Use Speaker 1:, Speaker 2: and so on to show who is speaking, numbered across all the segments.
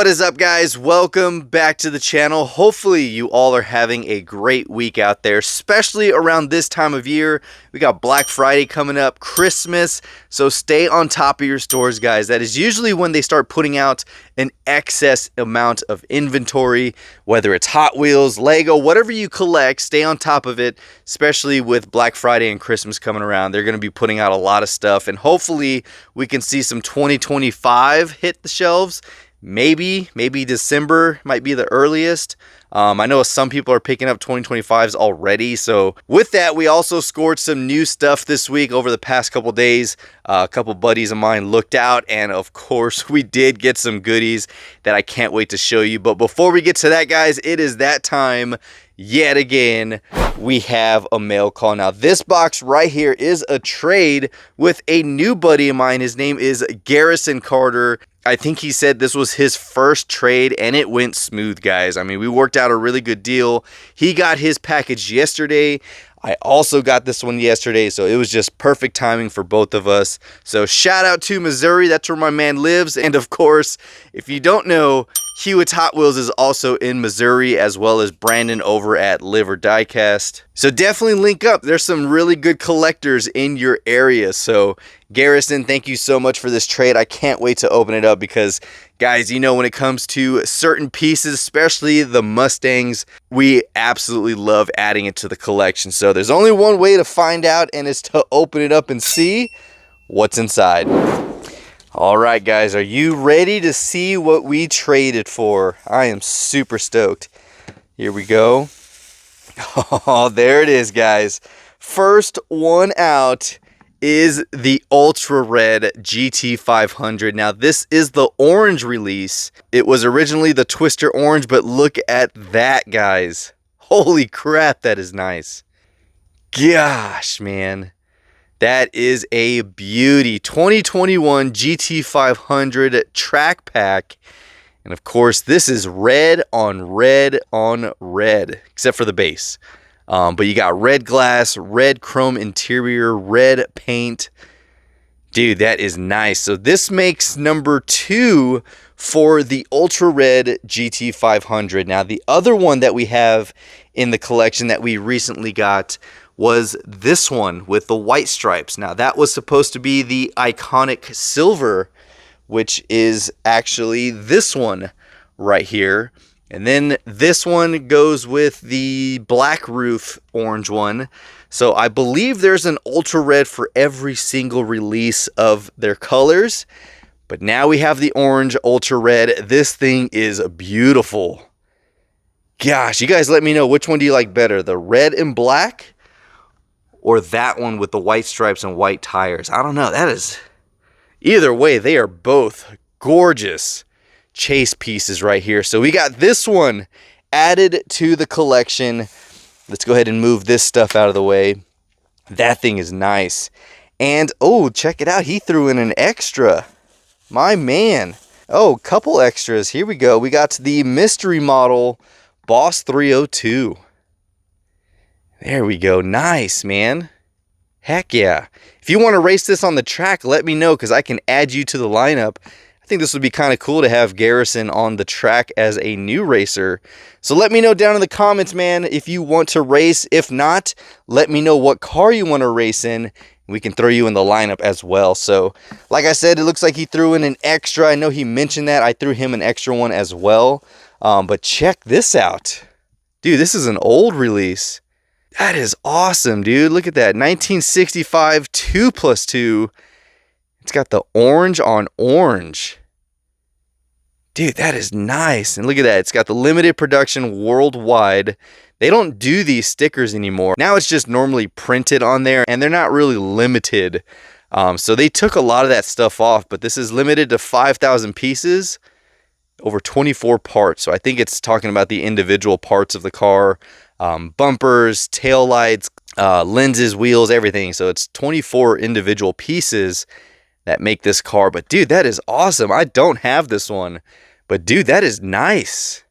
Speaker 1: What is up, guys? Welcome back to the channel. Hopefully you all are having a great week out there, especially around this time of year. We got Black Friday coming up, Christmas, so stay on top of your stores, guys. That is usually when they start putting out an excess amount of inventory, whether it's Hot Wheels, Lego, whatever you collect. Stay on top of it, especially with Black Friday and Christmas coming around. They're going to be putting out a lot of stuff, and hopefully we can see some 2025 hit the shelves. Maybe December might be the earliest. I know some people are picking up 2025s already. So with that, we also scored some new stuff this week over the past couple days. A couple buddies of mine looked out, and of course we did get some goodies that I can't wait to show you. But before we get to that, guys, it is that time yet again. We have a mail call. Now this box right here is a trade with a new buddy of mine. His name is Garrison Carter. I think he said this was his first trade, and it went smooth, guys. I mean, we worked out a really good deal. He got his package yesterday. I also got this one yesterday, so it was just perfect timing for both of us. So shout out to Missouri. That's where my man lives. And of course, if you don't know, Hewitt's Hot Wheels is also in Missouri, as well as Brandon over at Live or Diecast. So definitely link up. There's some really good collectors in your area. So Garrison, thank you so much for this trade. I can't wait to open it up because, guys, you know, when it comes to certain pieces, especially the Mustangs, we absolutely love adding it to the collection. So there's only one way to find out, and it's to open it up and see what's inside. All right, guys, are you ready to see what we traded for? I am super stoked. Here we go. Oh, there it is, guys. First one out is the Ultra Red GT500. Now, this is the orange release. It was originally the Twister Orange, but look at that, guys. Holy crap, that is nice. Gosh, man. That is a beauty. 2021 GT500 track pack. And of course, this is red on red on red, except for the base. But you got red glass, red chrome interior, red paint. Dude, that is nice. So this makes number 2 for the Ultra Red GT500. Now, the other one that we have in the collection that we recently got was this one with the white stripes. Now, that was supposed to be the iconic silver, which is actually this one right here. And then this one goes with the black roof orange one. So I believe there's an Ultra Red for every single release of their colors. But now we have the orange Ultra Red. This thing is beautiful. Gosh, you guys let me know, which one do you like better? The red and black or that one with the white stripes and white tires? I don't know. That is... Either way, they are both gorgeous chase pieces right here. So we got this one added to the collection. Let's go ahead and move this stuff out of the way. That thing is nice. And oh, check it out, he threw in an extra. My man. Oh, couple extras. Here we go. We got the mystery model Boss 302. There we go. Nice, man. Heck yeah. If you want to race this on the track, let me know, because I can add you to the lineup. I think this would be kind of cool to have Garrison on the track as a new racer. So let me know down in the comments, man, if you want to race. If not, let me know what car you want to race in. We can throw you in the lineup as well. So like I said, it looks like he threw in an extra. I know he mentioned that. I threw him an extra one as well. But check this out. Dude, this is an old release. That is awesome, dude. Look at that. 1965 2+2. It's got the orange on orange. Dude, that is nice. And look at that. It's got the limited production worldwide. They don't do these stickers anymore. Now it's just normally printed on there, and they're not really limited. So they took a lot of that stuff off, but this is limited to 5,000 pieces, over 24 parts. So I think it's talking about the individual parts of the car. Bumpers, tail lights, lenses, wheels, everything. So it's 24 individual pieces that make this car. But dude, that is awesome. I don't have this one, but dude, that is nice.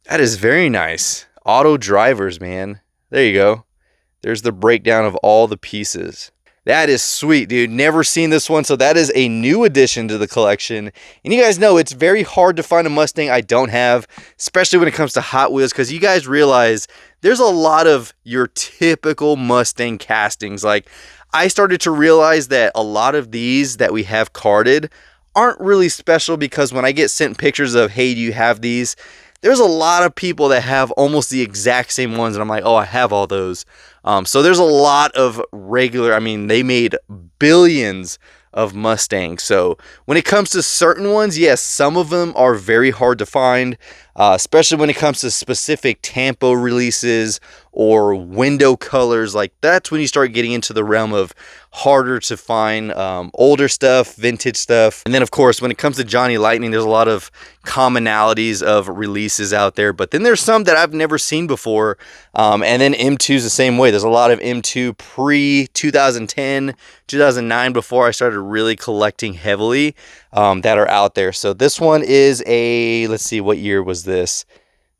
Speaker 1: That is very nice. Auto drivers, man. There you go. There's the breakdown of all the pieces. That is sweet, dude. Never seen this one, so that is a new addition to the collection. And you guys know it's very hard to find a Mustang I don't have, especially when it comes to Hot Wheels, because you guys realize there's a lot of your typical Mustang castings. Like, I started to realize that a lot of these that we have carded aren't really special, because when I get sent pictures of, hey, do you have these? There's a lot of people that have almost the exact same ones, and I'm like, oh, I have all those. So there's a lot of regular, I mean, they made billions of Mustangs. So when it comes to certain ones, yes, some of them are very hard to find, especially when it comes to specific Tampo releases or window colors. Like, that's when you start getting into the realm of harder to find older stuff, vintage stuff. And then, of course, when it comes to Johnny Lightning, there's a lot of commonalities of releases out there, but then there's some that I've never seen before. And then M2 is the same way. There's a lot of M2 pre 2010, 2009, before I started really collecting heavily, that are out there. So this one is a, let's see, what year was this?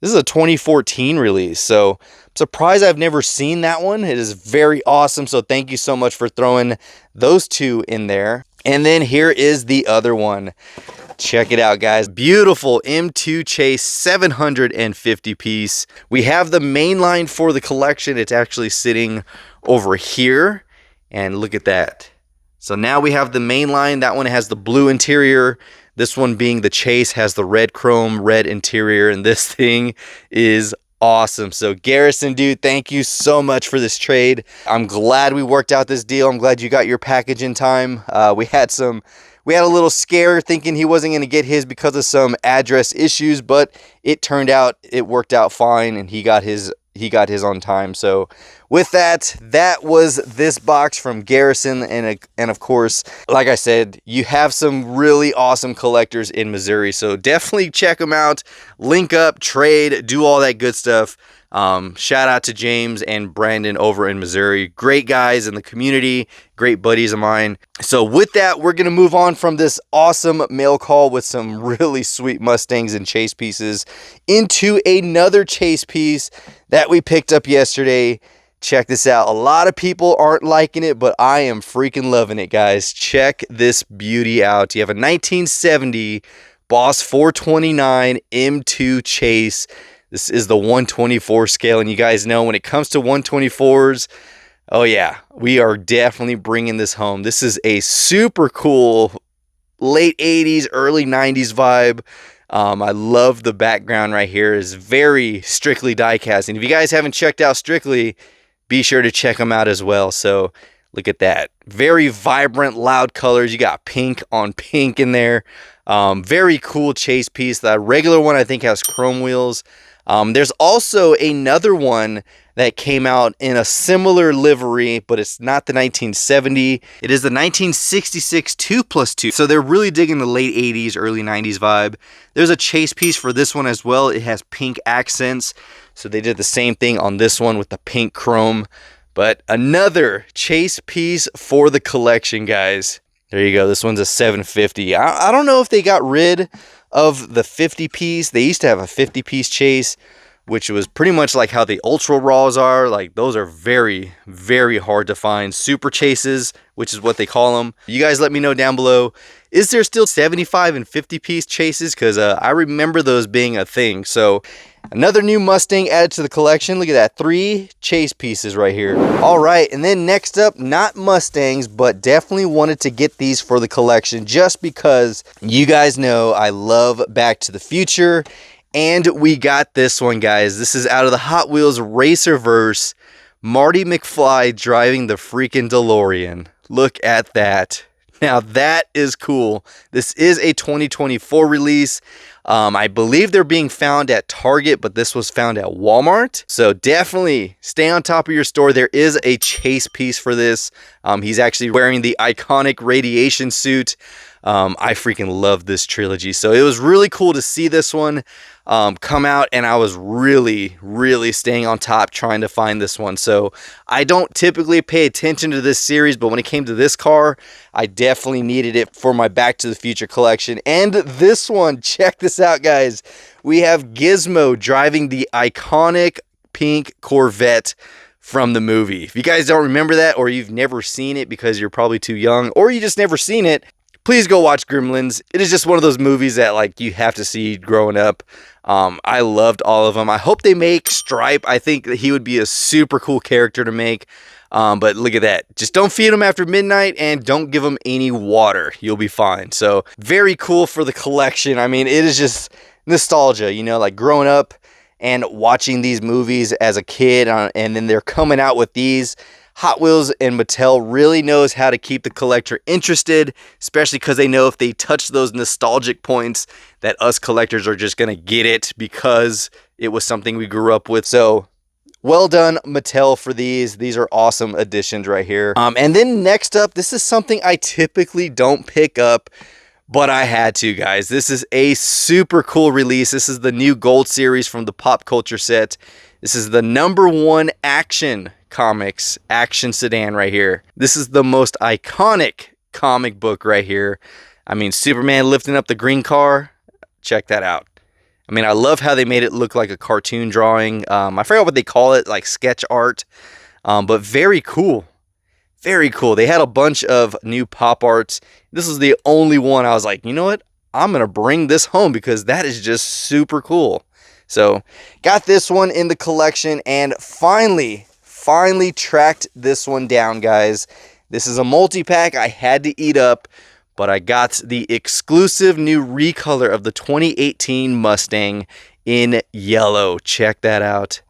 Speaker 1: This is a 2014 release. So I'm surprised I've never seen that one. It is very awesome. So thank you so much for throwing those two in there. And then here is the other one. Check it out, guys. Beautiful M2 Chase 750 piece. We have the main line for the collection. It's actually sitting over here. And look at that. So now we have the main line. That one has the blue interior. This one, being the Chase, has the red chrome, red interior. And this thing is awesome. So Garrison, dude, thank you so much for this trade. I'm glad we worked out this deal. I'm glad you got your package in time. We had a little scare thinking he wasn't going to get his because of some address issues, but it turned out it worked out fine, and he got his on time. So with that was this box from Garrison. And of course, like I said, you have some really awesome collectors in Missouri, so definitely check them out, link up, trade, do all that good stuff. Shout out to James and Brandon over in Missouri. Great guys in the community, great buddies of mine. So with that, we're going to move on from this awesome mail call with some really sweet Mustangs and Chase pieces into another Chase piece that we picked up yesterday. Check this out. A lot of people aren't liking it, but I am freaking loving it, guys. Check this beauty out. You have a 1970 Boss 429 M2 Chase. This is the 124 scale, and you guys know when it comes to 124s, oh yeah, we are definitely bringing this home. This is a super cool late 80s, early 90s vibe. I love the background right here. It's very Strictly Diecast, and if you guys haven't checked out Strictly, be sure to check them out as well. So look at that. Very vibrant, loud colors. You got pink on pink in there. Very cool Chase piece. The regular one, I think, has chrome wheels. There's also another one that came out in a similar livery, but it's not the 1970. It is the 1966 2+2. So they're really digging the late 80s, early 90s vibe. There's a Chase piece for this one as well. It has pink accents. So they did the same thing on this one with the pink chrome. But another Chase piece for the collection, guys. There you go. This one's a 750. I don't know if they got rid of the 50 piece. They used to have a 50 piece Chase, which was pretty much like how the Ultra Raws are. Like, those are very, very hard to find. Super Chases, which is what they call them. You guys let me know down below. Is there still 75 and 50 piece Chases? Because I remember those being a thing. So another new Mustang added to the collection. Look at that, 3 Chase pieces right here. All right, and then next up, not Mustangs, but definitely wanted to get these for the collection just because you guys know I love Back to the Future. And we got this one, guys. This is out of the Hot Wheels Racerverse. Marty McFly driving the freaking DeLorean. Look at that. Now that is cool. This is a 2024 release. I believe they're being found at Target, but this was found at Walmart. So definitely stay on top of your store. There is a Chase piece for this. He's actually wearing the iconic radiation suit. I freaking love this trilogy. So it was really cool to see this one come out, and I was really staying on top trying to find this one. So I don't typically pay attention to this series, but when it came to this car, I definitely needed it for my Back to the Future collection. And this one, check this out, guys. We have Gizmo driving the iconic pink Corvette from the movie. If you guys don't remember that, or you've never seen it because you're probably too young, or you just never seen it, please go watch Gremlins. It is just one of those movies that like you have to see growing up. I loved all of them. I hope they make Stripe. I think that he would be a super cool character to make. But look at that. Just don't feed them after midnight and don't give them any water. You'll be fine. So very cool for the collection. I mean, it is just nostalgia, you know, like growing up and watching these movies as a kid, and then they're coming out with these. Hot Wheels and Mattel really knows how to keep the collector interested, especially because they know if they touch those nostalgic points that us collectors are just going to get it because it was something we grew up with. So well done, Mattel, for these. These are awesome additions right here. And then next up, this is something I typically don't pick up, but I had to, guys. This is a super cool release. This is the new Gold Series from the Pop Culture set. This is the #1 Action Comics action sedan right here. This is the most iconic comic book right here. I mean, Superman lifting up the green car. Check that out. I mean, I love how they made it look like a cartoon drawing. I forgot what they call it, like sketch art. But very cool. Very cool. They had a bunch of new pop arts. This was the only one I was like, you know what? I'm going to bring this home because that is just super cool. So, got this one in the collection and finally tracked this one down, guys. This is a multi-pack I had to eat up, but I got the exclusive new recolor of the 2018 Mustang in yellow. Check that out.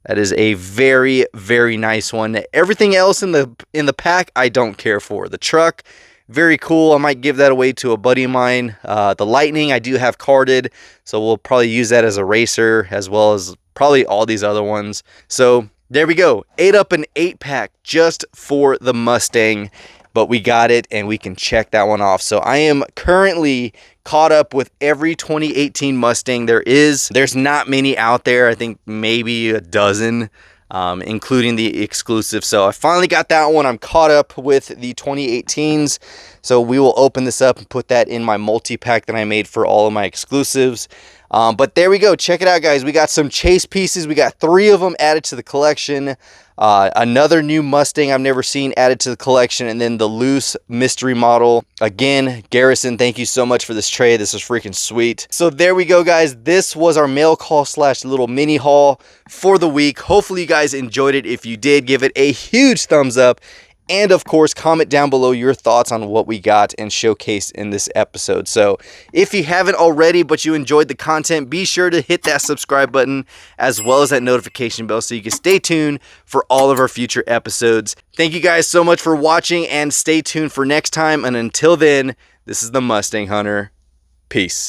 Speaker 1: That is a very, very nice one. Everything else in the pack, I don't care for. The truck, very cool. I might give that away to a buddy of mine. The Lightning, I do have carded, so we'll probably use that as a racer, as well as probably all these other ones. So there we go. Ate up an 8-pack just for the Mustang, but we got it and we can check that one off. So I am currently caught up with every 2018 Mustang there's not many out there. I think maybe a dozen, including the exclusive. So I finally got that one. I'm caught up with the 2018s. So we will open this up and put that in my multi-pack that I made for all of my exclusives. But there we go. Check it out, guys. We got some chase pieces. We got 3 of them added to the collection. Another new Mustang I've never seen added to the collection. And then the loose mystery model. Again, Garrison, thank you so much for this trade. This is freaking sweet. So there we go, guys. This was our mail call / little mini haul for the week. Hopefully you guys enjoyed it. If you did, give it a huge thumbs up. And of course, comment down below your thoughts on what we got and showcased in this episode. So if you haven't already, but you enjoyed the content, be sure to hit that subscribe button as well as that notification bell so you can stay tuned for all of our future episodes. Thank you guys so much for watching and stay tuned for next time. And until then, this is the Mustang Hunter. Peace.